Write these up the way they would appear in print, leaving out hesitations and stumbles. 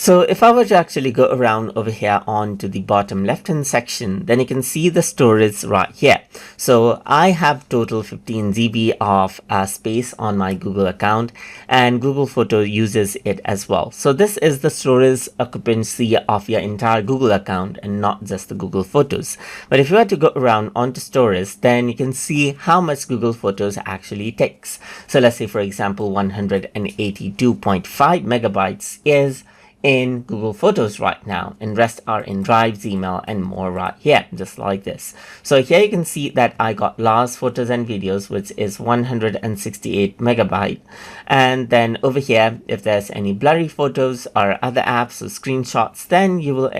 So if I were to actually go around over here onto the bottom left hand section, then you can see the storage right here. So I have total 15 GB of space on my Google account, and Google Photo uses it as well. So this is the storage occupancy of your entire Google account and not just the Google Photos. But if you were to go around onto storage, then you can see how much Google Photos actually takes. So let's say, for example, 182.5 megabytes is in Google Photos right now, and rest are in Drive, Gmail, and more right here, just like this. So here you can see that I got last photos and videos, which is 168 megabyte. And then over here, if there's any blurry photos or other apps or screenshots, then you will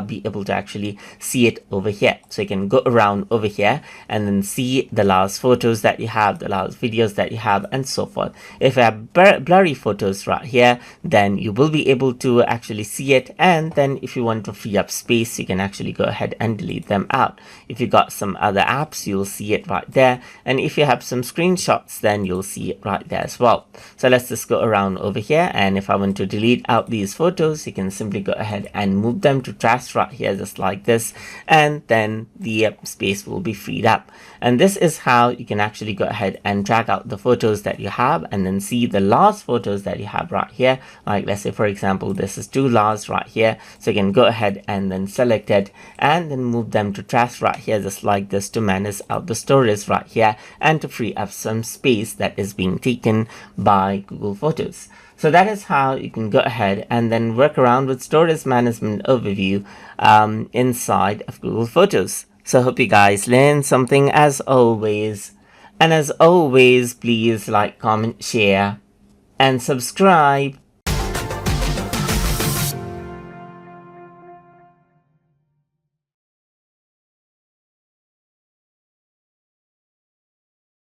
be able to actually see it over here. So you can go around over here and then see the last photos that you have, the last videos that you have, and so forth. If you have blurry photos right here, then you will be able to actually see it, and then if you want to free up space, you can actually go ahead and delete them out. If you got some other apps, you'll see it right there, and if you have some screenshots, then you'll see it right there as well. So let's just go around over here, and if I want to delete out these photos, you can simply go ahead and move them to trash right here, just like this, and then the space will be freed up. And this is how you can actually go ahead and drag out the photos that you have and then see the last photos that you have right here. Like let's say, for example, this is two last right here, so you can go ahead and then select it and then move them to trash right here, just like this, to manage out the storage right here and to free up some space that is being taken by Google Photos. So that is how you can go ahead and then work around with storage management overview inside of Google Photos. So I hope you guys learned something as always. And as always, please like, comment, share, and subscribe.